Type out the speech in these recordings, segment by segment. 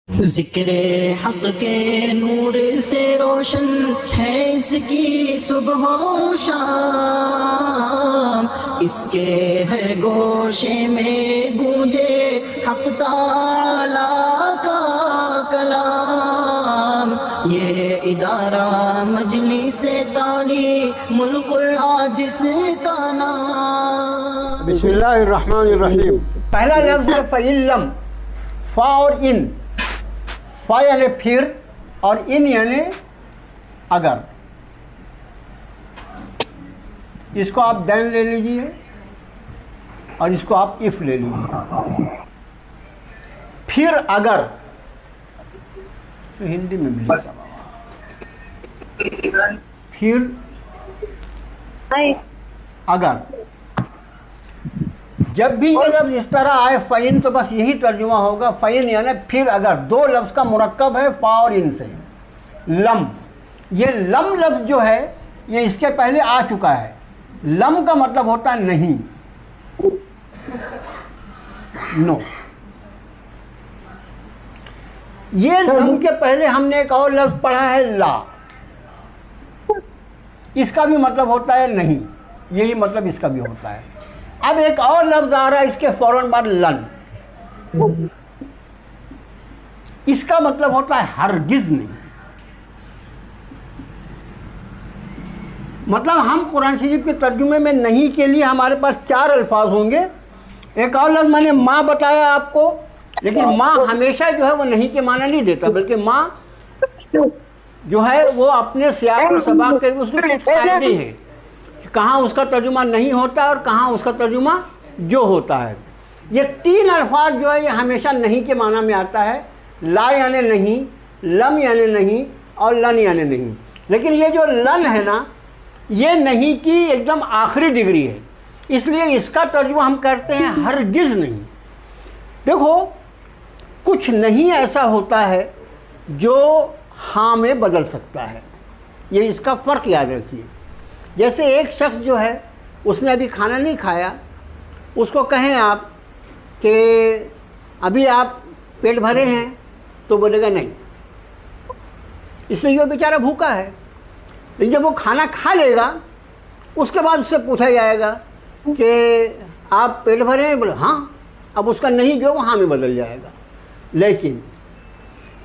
ذکر حق کے نور سے روشن ہے اس کی صبح و شام، اس کے ہر گوشے میں گونجے حق تعالی کا کلام۔ یہ ادارہ مجلس تعلیم القرآن جس کا نام۔ بسم اللہ الرحمن الرحیم۔ پہلا لفظ ہے فَإِن، فا اور ان۔ فا یعنی پھر اور ان یعنی اگر۔ اس کو آپ دین لے لیجئے اور اس کو آپ اف لے لیجئے۔ پھر اگر تو ہندی میں بھی لکھا ہوا، پھر اگر جب بھی یہ لفظ اس طرح آئے فَإِن تو بس یہی ترجمہ ہوگا، فَإِن یعنی پھر اگر۔ دو لفظ کا مرکب ہے فا اور ان سے۔ لم، یہ لم لفظ جو ہے یہ اس کے پہلے آ چکا ہے۔ لم کا مطلب ہوتا ہے نہیں، نو۔ یہ لم کے پہلے ہم نے ایک اور لفظ پڑھا ہے لا، اس کا بھی مطلب ہوتا ہے نہیں، یہی مطلب اس کا بھی ہوتا ہے۔ اب ایک اور لفظ آ رہا ہے اس کے فوراً بعد لن، اس کا مطلب ہوتا ہے ہرگز نہیں۔ مطلب ہم قرآن شریف کے ترجمے میں نہیں کے لیے ہمارے پاس چار الفاظ ہوں گے۔ ایک اور لفظ میں نے ماں بتایا آپ کو، لیکن ماں ہمیشہ جو ہے وہ نہیں کے معنی نہیں دیتا، بلکہ ماں جو ہے وہ اپنے سیاق و سباق کے اس میں کچھ قاعدے ہیں، کہاں اس کا ترجمہ نہیں ہوتا ہے اور کہاں اس کا ترجمہ جو ہوتا ہے۔ یہ تین الفاظ جو ہے یہ ہمیشہ نہیں کے معنی میں آتا ہے، لا یعنی نہیں، لم یعنی نہیں اور لن یعنی نہیں۔ لیکن یہ جو لن ہے نا، یہ نہیں کی ایک دم آخری ڈگری ہے، اس لیے اس کا ترجمہ ہم کرتے ہیں ہرگز نہیں۔ دیکھو کچھ نہیں ایسا ہوتا ہے جو ہاں میں بدل سکتا ہے، یہ اس کا فرق یاد رکھیے۔ جیسے ایک شخص جو ہے اس نے ابھی کھانا نہیں کھایا، اس کو کہیں آپ کہ ابھی آپ پیٹ بھرے ہیں تو بولے گا نہیں، اس لیے وہ بیچارہ بھوکا ہے۔ لیکن جب وہ کھانا کھا لے گا اس کے بعد اس سے پوچھا جائے گا کہ آپ پیٹ بھرے ہیں، بولے ہاں، اب اس کا نہیں جو ہاں میں بدل جائے گا۔ لیکن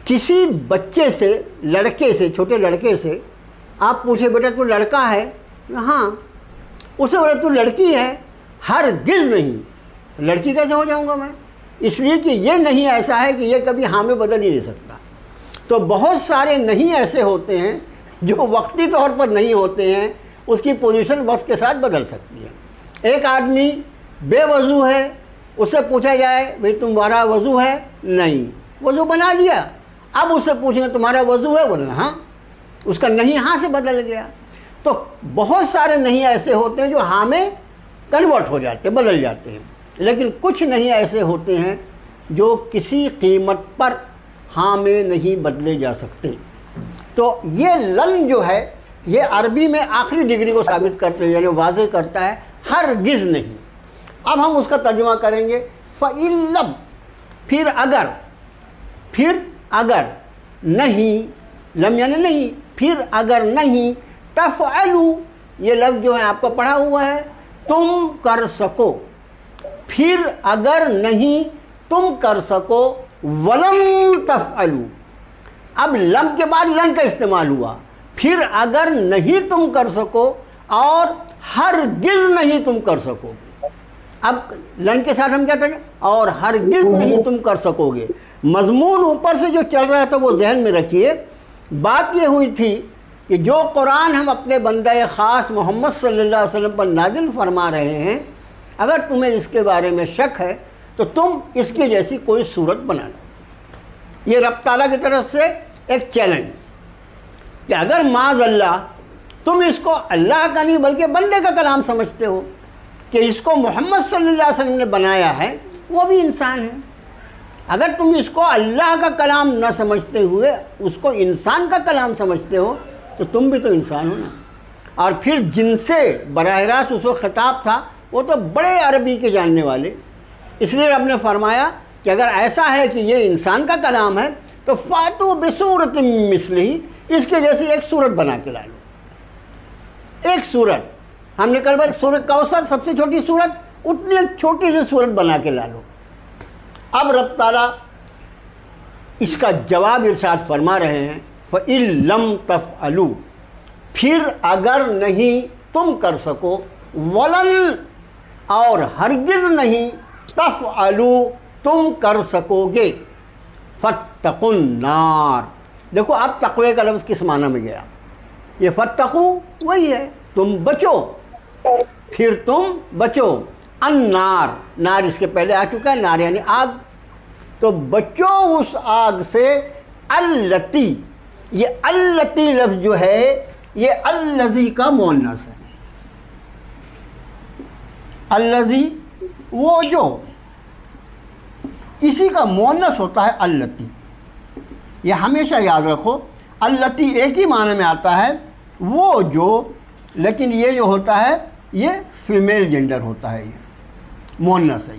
کسی بچے سے، لڑکے سے، چھوٹے لڑکے سے آپ پوچھے بیٹا تو لڑکا ہے، ہاں، اسے بولے تو لڑکی ہے، ہرگز نہیں، لڑکی کیسے ہو جاؤں گا میں؟ اس لیے کہ یہ نہیں ایسا ہے کہ یہ کبھی ہاں میں بدل ہی نہیں سکتا۔ تو بہت سارے نہیں ایسے ہوتے ہیں جو وقتی طور پر نہیں ہوتے ہیں، اس کی پوزیشن وقت کے ساتھ بدل سکتی ہے۔ ایک آدمی بے وضو ہے، اس سے پوچھا جائے بھئی تمہارا وضو ہے؟ نہیں، وضو بنا دیا، اب اس سے پوچھیں تمہارا وضو ہے؟ بولے ہاں، اس کا نہیں ہاں سے بدل گیا۔ تو بہت سارے نہیں ایسے ہوتے ہیں جو ہاں میں کنورٹ ہو جاتے ہیں، بدل جاتے ہیں، لیکن کچھ نہیں ایسے ہوتے ہیں جو کسی قیمت پر ہاں میں نہیں بدلے جا سکتے۔ تو یہ لن جو ہے یہ عربی میں آخری ڈگری کو ثابت کرتے ہیں، یعنی واضح کرتا ہے ہرگز نہیں۔ اب ہم اس کا ترجمہ کریں گے فَإِن لَم، پھر اگر، پھر اگر نہیں، لم یعنی نہیں، پھر اگر نہیں، تفعلوا، یہ لفظ جو ہے آپ کو پڑھا ہوا ہے، تم کر سکو، پھر اگر نہیں تم کر سکو، ولن تفعلوا۔ اب لم کے بعد لن کا استعمال ہوا، پھر اگر نہیں تم کر سکو اور ہرگز نہیں تم کر سکو گے۔ اب لن کے ساتھ ہم کیا کریں؟ اور ہرگز نہیں تم کر سکو گے۔ مضمون اوپر سے جو چل رہا تھا وہ ذہن میں رکھیے۔ بات یہ ہوئی تھی کہ جو قرآن ہم اپنے بندہ خاص محمد صلی اللہ علیہ وسلم پر نازل فرما رہے ہیں، اگر تمہیں اس کے بارے میں شک ہے تو تم اس کی جیسی کوئی صورت بنا لو۔ یہ رب تعالیٰ کی طرف سے ایک چیلنج کہ اگر معاذ اللہ تم اس کو اللہ کا نہیں بلکہ بندے کا کلام سمجھتے ہو کہ اس کو محمد صلی اللہ علیہ وسلم نے بنایا ہے، وہ بھی انسان ہے، اگر تم اس کو اللہ کا کلام نہ سمجھتے ہوئے اس کو انسان کا کلام سمجھتے ہو تو تم بھی تو انسان ہو نا۔ اور پھر جن سے براہ راست اس کو خطاب تھا وہ تو بڑے عربی کے جاننے والے، اس لیے رب نے فرمایا کہ اگر ایسا ہے کہ یہ انسان کا کلام ہے تو فاتو بصورت مثلہ، اس کے جیسی ایک صورت بنا کے لا لو، ایک صورت، ہم نے کل بار سورۃ کوثر سب سے چھوٹی صورت، اتنی ایک چھوٹی سی صورت بنا کے لا لو۔ اب رب تعالیٰ اس کا جواب ارشاد فرما رہے ہیں فَإِن لَمْ تَفْعَلُوا، پھر اگر نہیں تم کر سکو، وَلَن، اور ہرگز نہیں، تَفْعَلُوا، تم کر سکو گے، فَاتَّقُوا النَّارَ، دیکھو اب تقوی کا لفظ کس معنی میں گیا، یہ فَاتَّقُوا وہی ہے، تم بچو، پھر تم بچو، النار، نار اس کے پہلے آ چکا ہے، نار یعنی آگ، تو بچو اس آگ سے، التی، یہ التی لفظ جو ہے یہ الذی کا مؤنث ہے، الذی وہ جو، اسی کا مؤنث ہوتا ہے التی، یہ ہمیشہ یاد رکھو، التی ایک ہی معنی میں آتا ہے وہ جو، لیکن یہ جو ہوتا ہے یہ فیمیل جینڈر ہوتا ہے، یہ مؤنث ہے،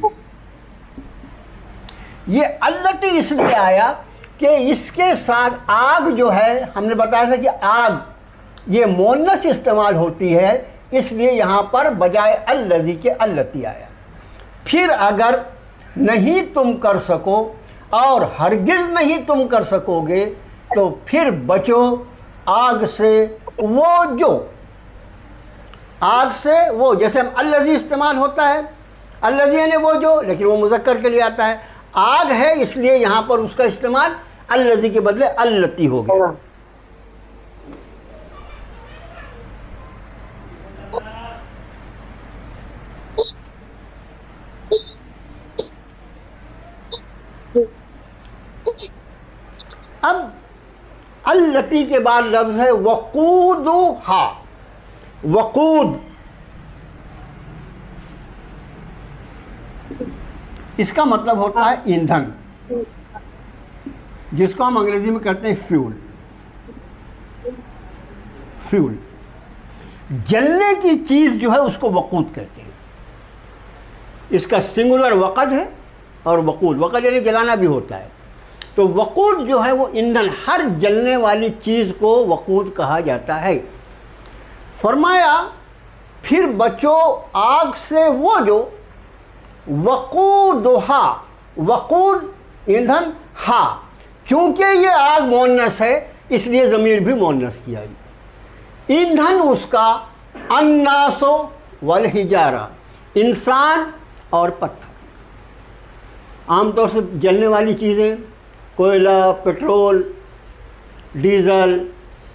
یہ التی اس لیے آیا کہ اس کے ساتھ آگ جو ہے، ہم نے بتایا تھا کہ آگ یہ مؤنث استعمال ہوتی ہے، اس لیے یہاں پر بجائے الذی کے التی آیا۔ پھر اگر نہیں تم کر سکو اور ہرگز نہیں تم کر سکو گے تو پھر بچو آگ سے وہ جو، آگ سے وہ، جیسے ہم الذی استعمال ہوتا ہے، الذی یعنی وہ جو، لیکن وہ مذکر کے لیے آتا ہے، آگ ہے اس لیے یہاں پر اس کا استعمال الذی کے بدلے التی ہو گیا۔ اب التی کے بعد لفظ ہے وقودھا، وقود، اس کا مطلب ہوتا ہے ایندھن، جس کو ہم انگریزی میں کہتے ہیں فیول، فیول، جلنے کی چیز جو ہے اس کو وقود کہتے ہیں، اس کا سنگولر وقد ہے اور وقود، وقد یعنی جلانا بھی ہوتا ہے، تو وقود جو ہے وہ ایندھن، ہر جلنے والی چیز کو وقود کہا جاتا ہے۔ فرمایا پھر بچو آگ سے وہ جو، وقودھا، وقود ایندھن، ہا، چونکہ یہ آگ مؤنث ہے اس لیے ضمیر بھی مؤنث کی آئی، ایندھن اس کا الناس والحجارہ، انسان اور پتھر، عام طور سے جلنے والی چیزیں، کوئلہ، پیٹرول، ڈیزل،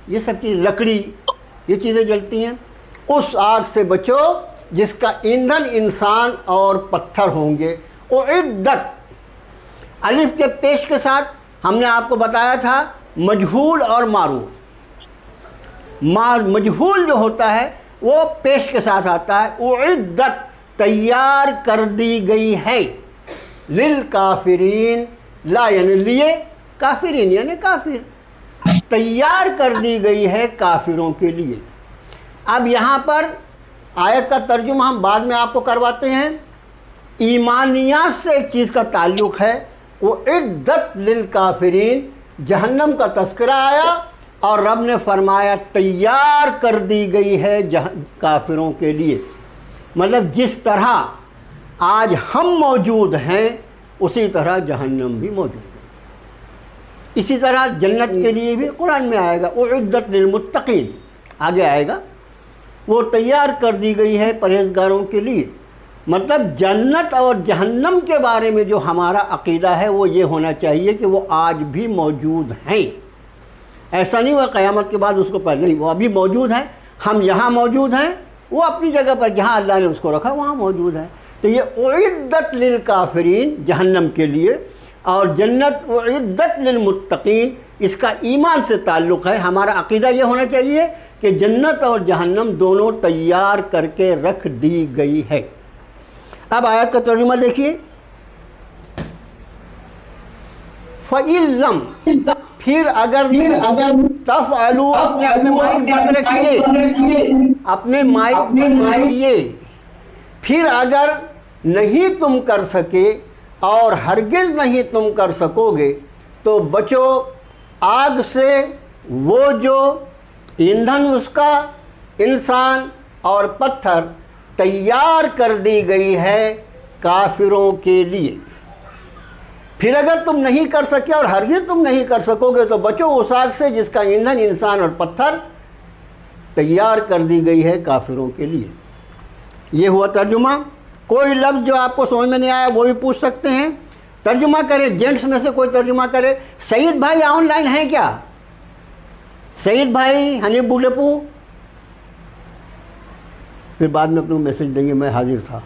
یہ سب چیز، لکڑی، یہ چیزیں جلتی ہیں، اس آگ سے بچو جس کا ایندھن انسان اور پتھر ہوں گے۔ اعدت، الف کے پیش کے ساتھ ہم نے آپ کو بتایا تھا مجہول اور معروف، مجہول جو ہوتا ہے وہ پیش کے ساتھ آتا ہے، اعدت، تیار کر دی گئی ہے، للکافرین، لا یعنی لیے، کافرین یعنی کافر، تیار کر دی گئی ہے کافروں کے لیے۔ اب یہاں پر آیت کا ترجمہ ہم بعد میں آپ کو کرواتے ہیں، ایمانیات سے ایک چیز کا تعلق ہے، وہ اعدت للکافرین، جہنم کا تذکرہ آیا اور رب نے فرمایا تیار کر دی گئی ہے کافروں کے لیے، مطلب جس طرح آج ہم موجود ہیں اسی طرح جہنم بھی موجود ہے، اسی طرح جنت کے لیے بھی قرآن میں آئے گا اعدت للمتقین، آگے آئے گا، وہ تیار کر دی گئی ہے پرہیزگاروں کے لیے، مطلب جنت اور جہنم کے بارے میں جو ہمارا عقیدہ ہے وہ یہ ہونا چاہیے کہ وہ آج بھی موجود ہیں، ایسا نہیں ہوا قیامت کے بعد اس کو پہلے، نہیں، وہ ابھی موجود ہیں، ہم یہاں موجود ہیں، وہ اپنی جگہ پر جہاں اللہ نے اس کو رکھا وہاں موجود ہے۔ تو یہ اعدت للکافرین جہنم کے لیے، اور جنت اعدت للمتقین، اس کا ایمان سے تعلق ہے، ہمارا عقیدہ یہ ہونا چاہیے کہ جنت اور جہنم دونوں تیار کر کے رکھ دی گئی ہے۔ اب آیت کا ترجمہ دیکھیے، فَإِن لَمْ، پھر اگر تفعلوا، اپنے مائک بند رکھیے، اپنے مائک بند رکھیے، پھر اگر نہیں تم کر سکے اور ہرگز نہیں تم کر سکو گے تو بچو آگ سے وہ جو ایندھن اس کا انسان اور پتھر تیار کر دی گئی ہے کافروں کے لیے۔ پھر اگر تم نہیں کر سکے اور ہرگز تم نہیں کر سکو گے تو بچو اس آگ سے جس کا ایندھن انسان اور پتھر تیار کر دی گئی ہے کافروں کے لیے۔ یہ ہوا ترجمہ۔ کوئی لفظ جو آپ کو سمجھ میں نہیں آیا وہ بھی پوچھ سکتے ہیں، ترجمہ کرے۔ جینٹس میں سے کوئی ترجمہ کرے۔ سعید بھائی آن لائن ہیں کیا؟ سعید بھائی، حنیف بولپو؟ پھر بعد میں اپنے میسج دیں گے، میں حاضر تھا۔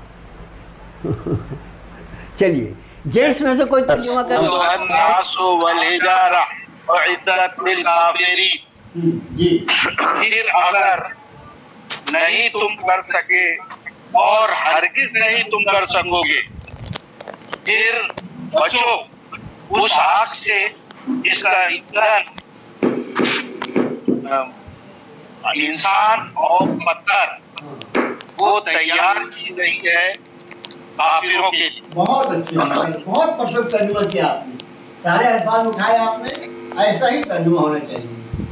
چلیے جینٹس میں سے کوئی ترجمہ کرے۔ الناس والحجارہ اعدت للکافرین۔ جی، پھر اگر نہیں تم کر سکے اور ہرگز نہیں تم کر سکو گے، پھر بچو اس آگ سے جس کا ایندھن انسان اور پتھر وہ تیار کی گئی ہے کافروں کے لیے۔ بہت اچھی بات ہے، بہت پرفیکٹ ترجمہ کیا آپ نے، سارے الفاظ اٹھائے آپ نے، ایسا ہی ترجمہ ہونا چاہیے۔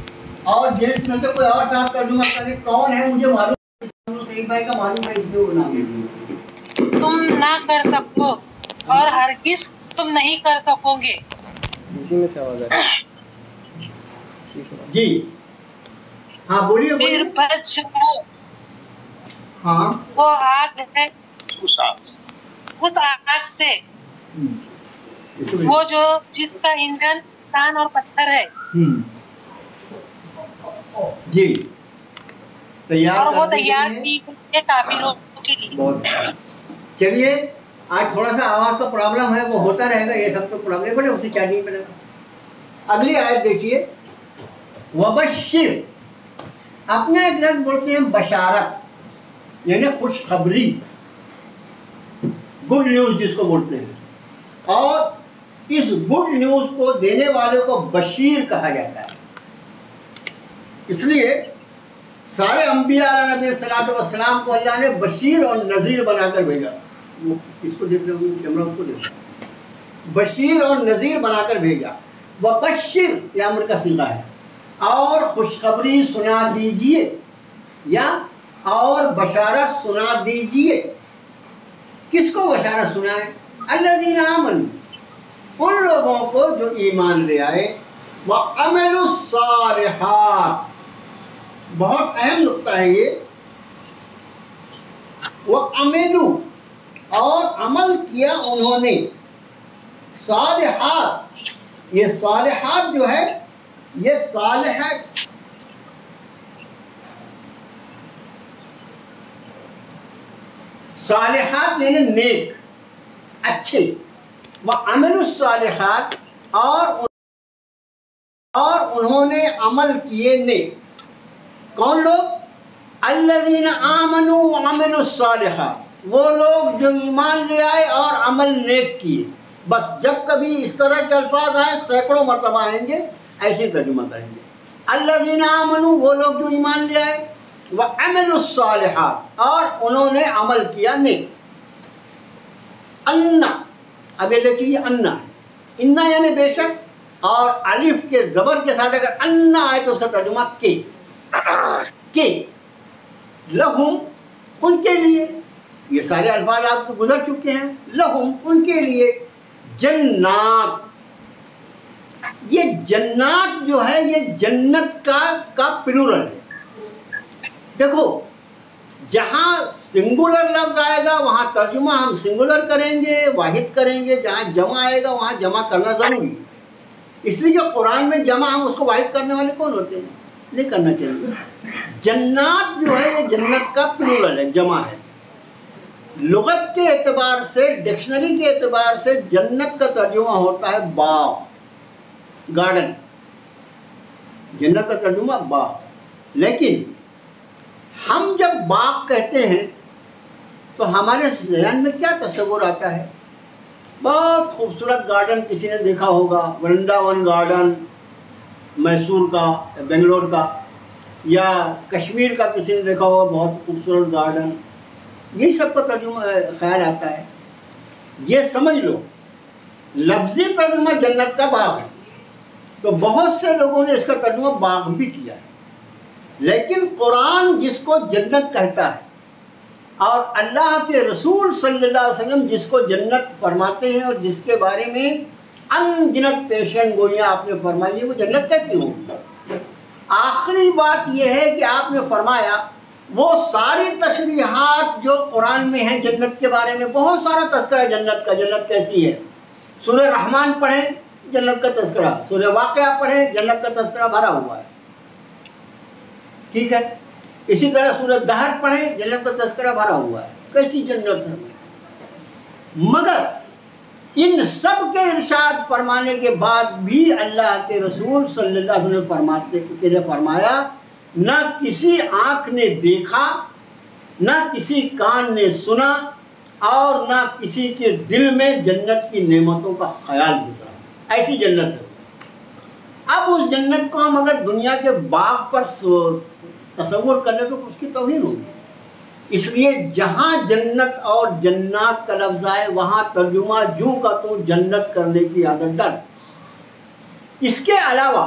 اور جینٹس میں سے کوئی اور صاحب ترجمہ کرے، کون ہے؟ مجھے معلوم ہے، سعید بھائی کا معلوم ہے، اس میں وہ نام ہے۔ تم نہ کر سکو اور ہرگز تم نہیں کر سکو گے۔ اسی میں سے آواز ہے۔ جی ہاں بولیے پھر بولیے۔ بچ جاؤ، ہاں وہ آگ ہے اس آگ سے، اس آگ سے وہ جو جس کا ایندھن انسان اور پتھر ہے، جی تیار اور وہ کر دی تیار گئی ہے۔ کی گئی ہے کافروں کے لیے۔ بہت اچھا۔ چلیے آج تھوڑا سا آواز کا پرابلم ہے، وہ ہوتا رہے گا، یہ سب تو پرابلم بڑے اسی چارجنگ پہ لگا۔ اگلی آیت دیکھیے، وبشر۔ اپنے ایک لفظ بولتے ہیں بشارت، یعنی خوشخبری، گڈ نیوز جس کو بولتے ہیں، اور اس گڈ نیوز کو دینے والے کو بشیر کہا جاتا ہے۔ اس لیے سارے انبیاء علیہ نبی صلی اللہ علیہ وسلم کو اللہ نے بشیر اور نذیر بنا کر بھیجا۔ اس کو دیکھ رہے ہوں، کیمرہ کو دیکھ رہے ہیں، بشیر اور نذیر بنا کر بھیجا۔ وبشر یہ امر کا صیغہ ہے، اور خوشخبری سنا دیجئے، یا اور بشارت سنا دیجئے۔ کس کو بشارت سنائے؟ الذین آمنوا، ان لوگوں کو جو ایمان لے آئے، وعملوا الصالحات، بہت اہم نقطہ ہے یہ، وعملوا اور عمل کیا انہوں نے، صالحات، یہ صالحات جو ہے یہ صالحات صالحات یعنی نیک، اچھے، وعملوا الصالحات اور انہوں نے عمل کیے نیک۔ کون لوگ؟ الذین آمنوا وعملوا الصالحات، وہ لوگ جو ایمان لے آئے اور عمل نیک کیے۔ بس جب کبھی اس طرح کے الفاظ آئیں، سینکڑوں مرتبہ آئیں گے، ایسے ترجمہ کریں گے۔ الذین آمنوا، وہ لوگ جو ایمان لے آئے، وعملوا الصالحات، اور انہوں نے عمل کیا نیک۔ ان، اب یہ دیکھیے انا، انا یعنی بے شک، اور الف کے زبر کے ساتھ اگر ان آئے تو اس کا ترجمہ کہ لہم، ان کے لیے، یہ سارے الفاظ آپ کو گزر چکے ہیں، لہم، ان کے لیے، جنات، یہ جنات جو ہے یہ جنت کا پلورل ہے۔ دیکھو جہاں سنگولر لفظ آئے گا وہاں ترجمہ ہم سنگولر کریں گے، واحد کریں گے، جہاں جمع آئے گا وہاں جمع کرنا ضروری ہے۔ اس لیے کہ قرآن میں جمع ہم اس کو واحد کرنے والے کون ہوتے ہیں؟ نہیں کرنا چاہیے۔ جنات جو ہے یہ جنت کا پلورل ہے، جمع ہے۔ لغت کے اعتبار سے، ڈکشنری کے اعتبار سے جنت کا ترجمہ ہوتا ہے باغ، گارڈن، جنت کا ترجمہ باغ۔ لیکن ہم جب باغ کہتے ہیں تو ہمارے ذہن میں کیا تصور آتا ہے؟ بہت خوبصورت گارڈن کسی نے دیکھا ہوگا، ورنداون گارڈن میسور کا، بنگلور کا، یا کشمیر کا کسی نے دیکھا ہوگا بہت خوبصورت گارڈن، یہی سب کا ترجمہ خیال آتا ہے۔ یہ سمجھ لو لفظی ترجمہ جنت کا باغ ہے، تو بہت سے لوگوں نے اس کا ترجمہ باغ بھی کیا ہے، لیکن قرآن جس کو جنت کہتا ہے اور اللہ کے رسول صلی اللہ علیہ وسلم جس کو جنت فرماتے ہیں اور جس کے بارے میں ان گنت پیشن گوئیاں آپ نے فرمائی ہے، وہ جنت کیسی ہوگی؟ آخری بات یہ ہے کہ آپ نے فرمایا وہ ساری تشریحات جو قرآن میں ہیں جنت کے بارے میں، بہت سارا تذکرہ ہے جنت کا، جنت کیسی ہے۔ سورہ رحمان پڑھیں جنت کا تذکرہ، سورہ واقعہ پڑھیں جنت کا تذکرہ بھرا ہوا ہے، ٹھیک ہے۔ اسی طرح سورہ دہر پڑھیں جنت کا تذکرہ بھرا ہوا ہے، کیسی جنت ہے۔ مگر ان سب کے ارشاد فرمانے کے بعد بھی اللہ کے رسول صلی اللہ علیہ وسلم نے فرمایا نہ کسی آنکھ نے دیکھا، نہ کسی کان نے سنا، اور نہ کسی کے دل میں جنت کی نعمتوں کا خیال گزرا، ایسی جنت ہے۔ اب اس جنت کو ہم اگر دنیا کے باغ پر تصور کر لیں تو اس کی توہین ہوگی، اس لیے جہاں جنت اور جنات کا لفظ آئے وہاں ترجمہ جو کا تو جنت کرنے کی عادت ڈال۔ اس کے علاوہ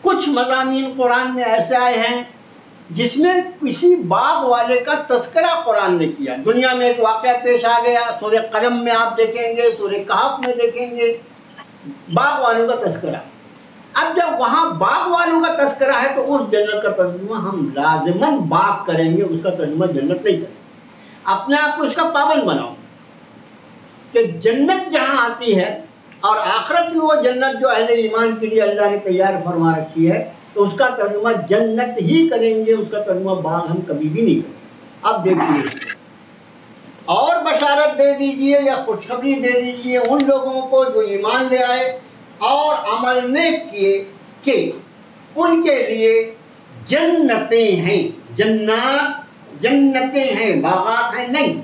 کچھ مضامین قرآن میں ایسے آئے ہیں جس میں کسی باغ والے کا تذکرہ قرآن نے کیا۔ دنیا میں ایک واقعہ پیش آ گیا، سورہ قلم میں آپ دیکھیں گے، سورہ کہف میں دیکھیں گے، باغ والوں کا تذکرہ۔ اب جب وہاں باغ والوں کا تذکرہ ہے تو اس جنت کا ترجمہ ہم لازماً باغ کریں گے، اس کا ترجمہ جنت نہیں کریں گے۔ اپنے آپ کو اس کا پابند بناؤ کہ جنت جہاں آتی ہے اور آخرت میں وہ جنت جو اہل ایمان کے لیے اللہ نے تیار فرما رکھی ہے تو اس کا ترجمہ جنت ہی کریں گے، اس کا ترجمہ باغ ہم کبھی بھی نہیں کریں گے۔ اب دیکھیے اور بشارت دے دیجئے یا خوشخبری دے دیجئے ان لوگوں کو جو ایمان لے آئے اور عمل نیک کیے کہ ان کے لیے جنتیں ہیں، جنات جنتیں ہیں، باغات ہیں نہیں۔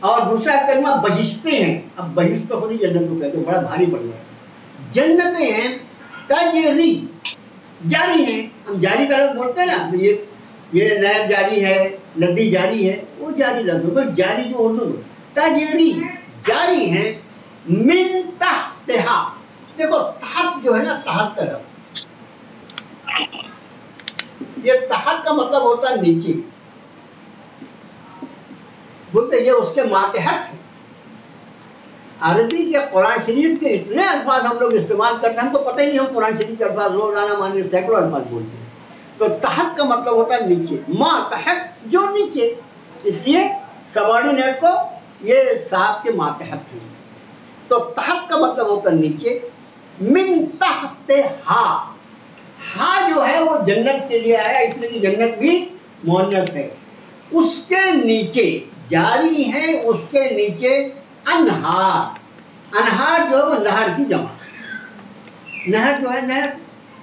اور دوسرا کلمہ بہشتیں ہیں، اب بہشت تو خود ہی جنت کو کہتے ہیں، بڑا بھاری پڑ گیا ہے۔ جنتیں ہیں تجری، جاری ہیں، ہم جاری کا لفظ بولتے ہیں نا، یہ نہر جاری ہے، ندی جاری ہے، وہ جاری لفظ ہے، جاری جو اردو میں تجری جاری ہیں، من تحتہا، دیکھو تحت جو ہے نا، تحت کا لفظ، یہ تحت کا مطلب ہوتا ہے نیچے، بولتے یہ اس کے ماتحت ہے۔ عربی کے قرآن شریف کے اتنے الفاظ ہم لوگ استعمال کرتے ہیں، ہم کو پتہ ہی نہیں، ہم قرآن شریف کے الفاظ روزانہ ماننے سینکڑوں الفاظ بولتے ہیں۔ تو تحت کا مطلب ہوتا ہے نیچے، ماتحت جو نیچے، اس لیے سبارڈینیٹ کو یہ صاحب کے ماتحت ہے۔ تو تحت کا مطلب ہوتا ہے نیچے، من تحت ہا جو ہے وہ جنت کے لیے آیا، اس لیے کہ جنت بھی مؤنث ہے۔ اس کے نیچے جاری ہیں، اس کے نیچے انہار، انہار جو ہے وہ نہر کی جمع، نہر جو ہے نہر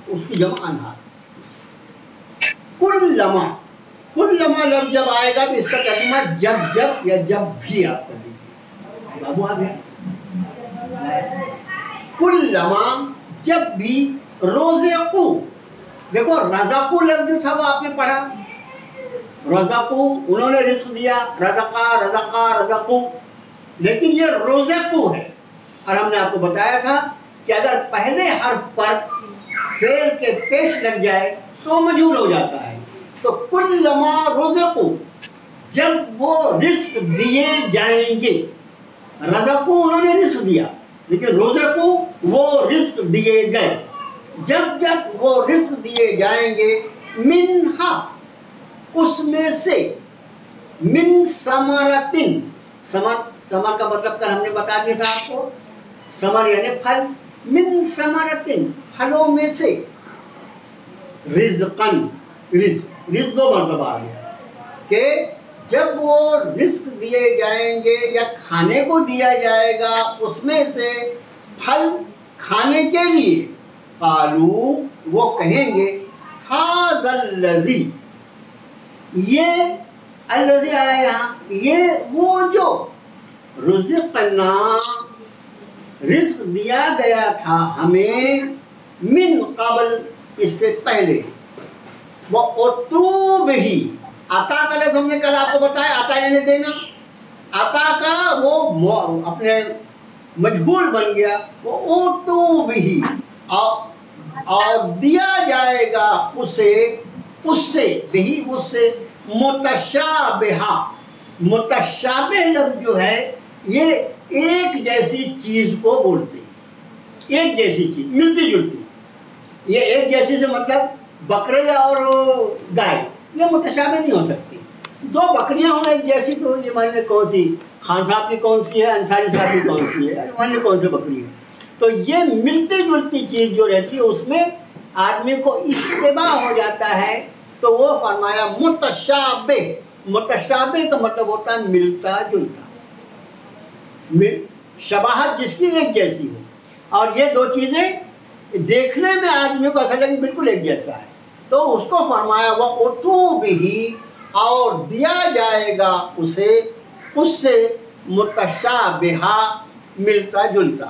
اس کی جمع انہار۔ کلما لفظ جب آئے گا تو اس کا ترجمہ جب یا جب بھی آپ کر دیجیے، بابو آ گیا۔ کلما جب بھی، رزقو، دیکھو رزقو لفظ جو تھا وہ آپ نے پڑھا، رزقو انہوں نے رزق دیا، رزقو، لیکن یہ رزقو ہے۔ اور ہم نے آپ کو بتایا تھا کہ اگر پہلے حرف پر فعل کے پیش لگ جائے تو مجہول ہو جاتا ہے۔ تو کلما رزقو، جب وہ رزق دیے جائیں گے، رزقو انہوں نے رزق دیا، لیکن رزقو وہ رزق دیے گئے، جب وہ رزق دیے جائیں گے، منہا اس میں سے، من ثمرتن، ثمر کا مطلب کل ہم نے بتا دیا تھا آپ کو، ثمر یعنی پھل، من ثمرتن پھلوں میں سے، رزقن، رزق دو مرتبہ آ گیا کہ جب وہ رزق دیے جائیں گے یا کھانے کو دیا جائے گا اس میں سے پھل کھانے کے لیے، قالو وہ کہیں گے، ھذا الذی، یہ الذی آیا یہاں، یہ وہ جو رزقنا رزق دیا گیا تھا ہمیں، من قبل اس سے پہلے، وہ اتوب ہی، عطا کا لفظ ہم نے کل آپ کو بتایا، عطا یعنی دینا، عطا کا وہ اپنے مجہول بن گیا، وہ اتوب ہی، اور دیا جائے گا اسے اس سے بھی اس سے متشابہہ. متشابہ لفظ جو ہے یہ ایک جیسی چیز کو بولتے ہیں. ایک جیسی چیز ملتی جلتی. یہ ایک جیسی سے مطلب بکرے اور گائے یہ متشابہ نہیں ہو سکتی. دو بکریاں ہوں ایک جیسی تو یہ مان لیں کون سی خان صاحب کی کون سی ہے, انصاری صاحب کی کون سی ہے, مان لیں کون سی بکری ہے. تو یہ ملتی جلتی چیز جو رہتی ہے اس میں آدمی کو اشتباہ ہو جاتا ہے. تو وہ فرمایا متشابہ. متشابہ کا مطلب ہوتا ہے ملتا جلتا, شباہت جس کی ایک جیسی ہو. اور یہ دو چیزیں دیکھنے میں آدمی کو ایسا لگے بالکل ایک جیسا ہے. تو اس کو فرمایا وَأُتُوا بِهِ, اور دیا جائے گا اسے اس سے متشابہہ ملتا جلتا.